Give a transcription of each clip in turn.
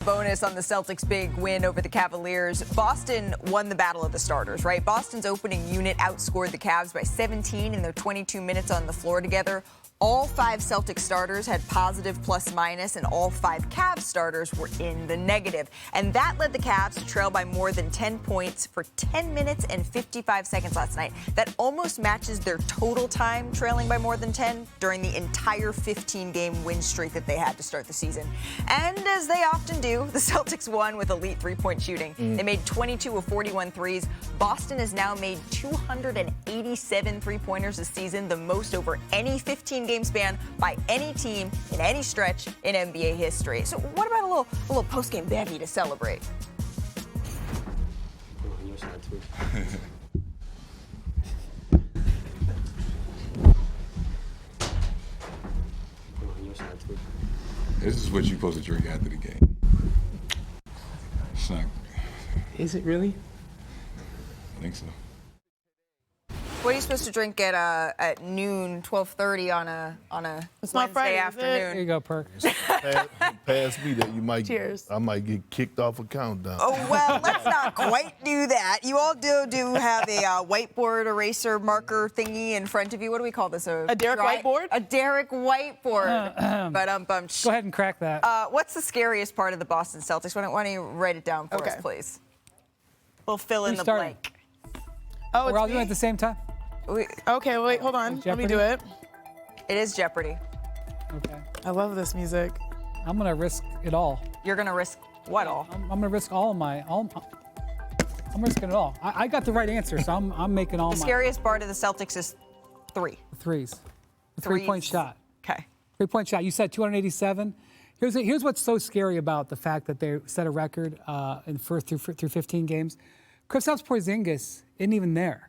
Bonus on the Celtics' big win over the Cavaliers. Boston won the battle of the starters, right? Boston's opening unit outscored the Cavs by 17 in their 22 minutes on the floor together. All 5 Celtics starters had positive plus-minus, and all 5 Cavs starters were in the negative. And that led the Cavs to trail by more than 10 points for 10 minutes and 55 seconds last night. That almost matches their total time trailing by more than 10 during the entire 15-game win streak that they had to start the season. And as they often do, the Celtics won with elite three-point shooting. They made 22 of 41 threes. Boston has now made 287 three-pointers this season, the most over any 15-game span by any team in any stretch in NBA history. So what about a little post-game bevy to celebrate? This is what you're supposed to drink after the game. It's not. Is it really? I think so. What are you supposed to drink at noon, 12:30 on a It's Wednesday not Friday, afternoon? is it? There you go, Perkins. Pass me that. You might. Cheers. I might get kicked off a countdown. Oh, well, let's not quite do that. You all do have a whiteboard eraser marker thingy in front of you. What do we call this? A Derek whiteboard? A Derek whiteboard. Go ahead and crack that. What's the scariest part of the Boston Celtics? Why don't you write it down for us, please? We'll fill in Who's the starting? blank. Oh, We're all it's doing it me? at the same time? Okay, wait, hold on. Let me do it. It is Jeopardy. Okay. I love this music. I'm going to risk it all. You're going to risk what all? I'm going to risk I'm risking it all. I got the right answer, so I'm making all The my scariest part of the Celtics is 3. threes. The Threes. three-point shot. Okay. Three-point shot. You said 287. Here's what's so scary about the fact that they set a record through 15 games. Kristaps Porzingis isn't even there.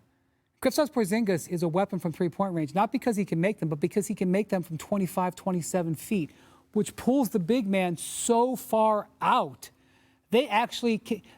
Kristaps Porzingis is a weapon from three-point range, not because he can make them, but because he can make them from 25, 27 feet, which pulls the big man so far out. They're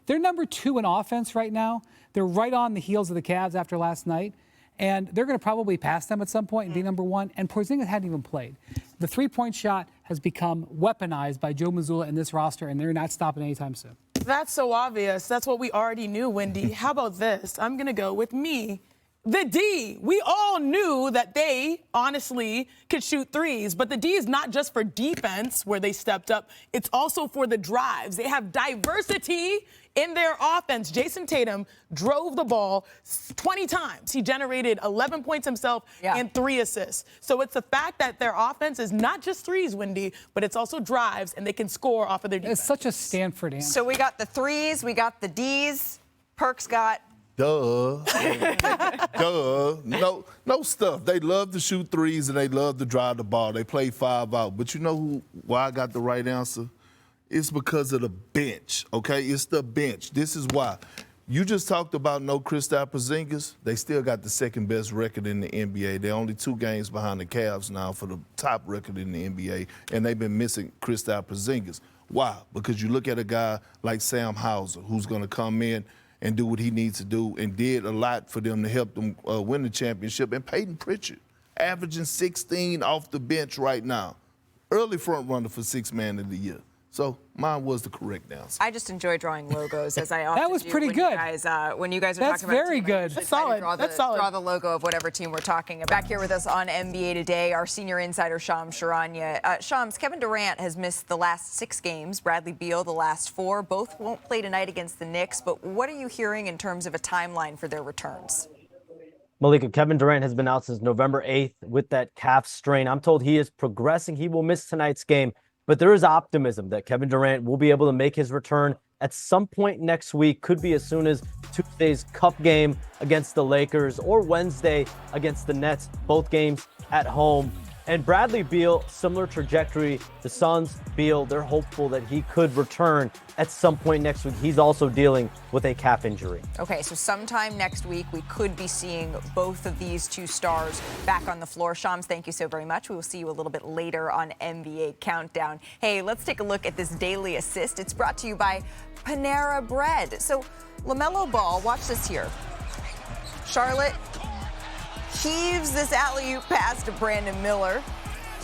number 2 in offense right now. They're right on the heels of the Cavs after last night, and they're going to probably pass them at some point and be number 1, and Porzingis hadn't even played. The three-point shot has become weaponized by Joe Mazzulla and this roster, and they're not stopping anytime soon. That's so obvious. That's what we already knew, Wendy. How about this? I'm going to go with me. The D. We all knew that they honestly could shoot threes, but the D is not just for defense where they stepped up. It's also for the drives. They have diversity in their offense. Jason Tatum drove the ball 20 times. He generated 11 points himself and 3 assists. So it's the fact that their offense is not just threes, Wendy, but it's also drives, and they can score off of their defense. It's such a Stanford answer. So we got the threes, we got the Ds. Perks got. Duh. Duh. No stuff. They love to shoot threes and they love to drive the ball. They play 5 out. But you know why I got the right answer? It's because of the bench, okay? It's the bench. This is why. You just talked about no Kristaps Porzingis. They still got the second best record in the NBA. They're only 2 games behind the Cavs now for the top record in the NBA, and they've been missing Kristaps Porzingis. Why? Because you look at a guy like Sam Hauser, who's going to come in and do what he needs to do and did a lot for them to help them win the championship. And Peyton Pritchard, averaging 16 off the bench right now. Early front runner for 6th man of the year. So mine was the correct answer. I just enjoy drawing logos, as I often That was do pretty when good. You guys, when you guys are That's talking about very team, good. That's solid. That's solid. Draw the logo of whatever team we're talking about. Back here with us on NBA Today, our senior insider, Shams Charania. Shams, Kevin Durant has missed the last 6 games. Bradley Beal the last 4. Both won't play tonight against the Knicks. But what are you hearing in terms of a timeline for their returns? Malika, Kevin Durant has been out since November 8th with that calf strain. I'm told he is progressing. He will miss tonight's game. But there is optimism that Kevin Durant will be able to make his return at some point next week. Could be as soon as Tuesday's Cup game against the Lakers or Wednesday against the Nets, both games at home. And Bradley Beal, similar trajectory. The Suns, Beal, they're hopeful that he could return at some point next week. He's also dealing with a calf injury. Okay, so sometime next week, we could be seeing both of these 2 stars back on the floor. Shams, thank you so very much. We will see you a little bit later on NBA Countdown. Hey, let's take a look at this daily assist. It's brought to you by Panera Bread. So LaMelo Ball, watch this here. Charlotte heaves this alley-oop pass to Brandon Miller.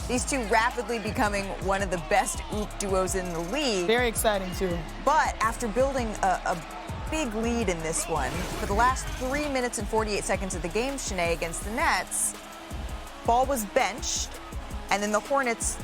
These two rapidly becoming one of the best oop duos in the league. Very exciting, too. But after building a big lead in this one, for the last 3 minutes and 48 seconds of the game, Shanae, against the Nets, Ball was benched, and then the Hornets,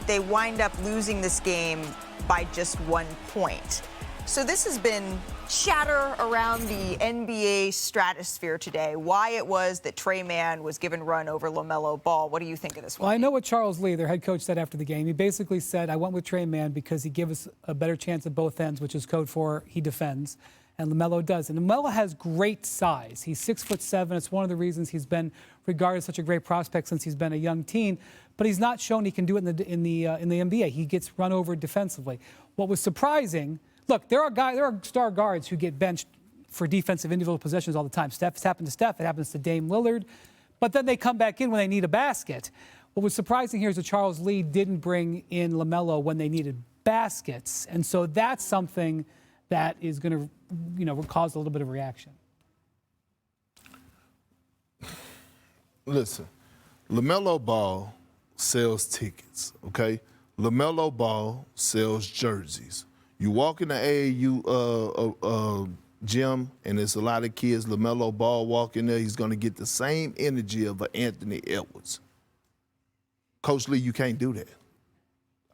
they wind up losing this game by just 1 point. So this has been chatter around the NBA stratosphere today, why it was that Trey Mann was given run over LaMelo Ball. What do you think of this one? Well, I know what Charles Lee, their head coach, said after the game. He basically said, I went with Trey Mann because he gives us a better chance at both ends, which is code for he defends, and LaMelo does. And LaMelo has great size. He's 6'7". It's one of the reasons he's been regarded as such a great prospect since he's been a young teen. But he's not shown he can do it in the NBA. He gets run over defensively. What was surprising, look, there are star guards who get benched for defensive individual possessions all the time. It's happened to Steph. It happens to Dame Lillard. But then they come back in when they need a basket. What was surprising here is that Charles Lee didn't bring in LaMelo when they needed baskets. And so that's something that is going to, cause a little bit of reaction. Listen, LaMelo Ball sells tickets, okay? LaMelo Ball sells jerseys. You walk in the AAU gym, and there's a lot of kids. LaMelo Ball walk in there, he's going to get the same energy of an Anthony Edwards. Coach Lee, you can't do that.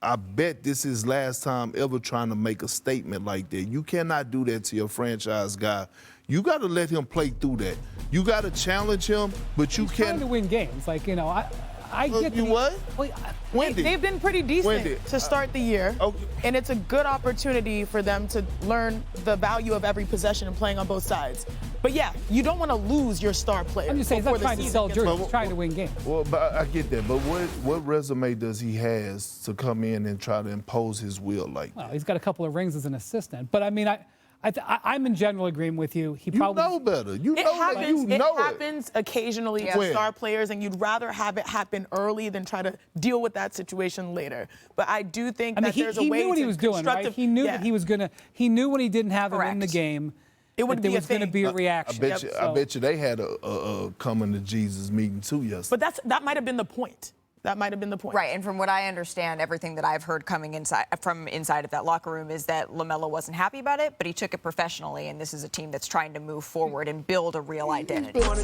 I bet this is last time ever trying to make a statement like that. You cannot do that to your franchise guy. You got to let him play through that. You got to challenge him, but you can't. He's trying to win games. I get you what? Wendy. They've been pretty decent to start the year. Okay. And it's a good opportunity for them to learn the value of every possession and playing on both sides. But yeah, you don't want to lose your star player. I'm just saying he's not trying to sell jerseys, he's trying to win games. Well, but I get that. But what resume does he has to come in and try to impose his will like that? Well, he's got a couple of rings as an assistant. But I mean, I'm in general agreeing with you. He probably know better. It happens occasionally to star players, and you'd rather have it happen early than try to deal with that situation later. But I do think that there's a way to he knew what he was doing, right? He knew that he was gonna. He knew when he didn't have him in the game. It would there was going to be a reaction. I bet you they had a coming to Jesus meeting too yesterday. But that might have been the point. That might have been the point. Right, and from what I understand, everything that I've heard coming from inside of that locker room is that LaMelo wasn't happy about it, but he took it professionally, and this is a team that's trying to move forward and build a real identity. NBA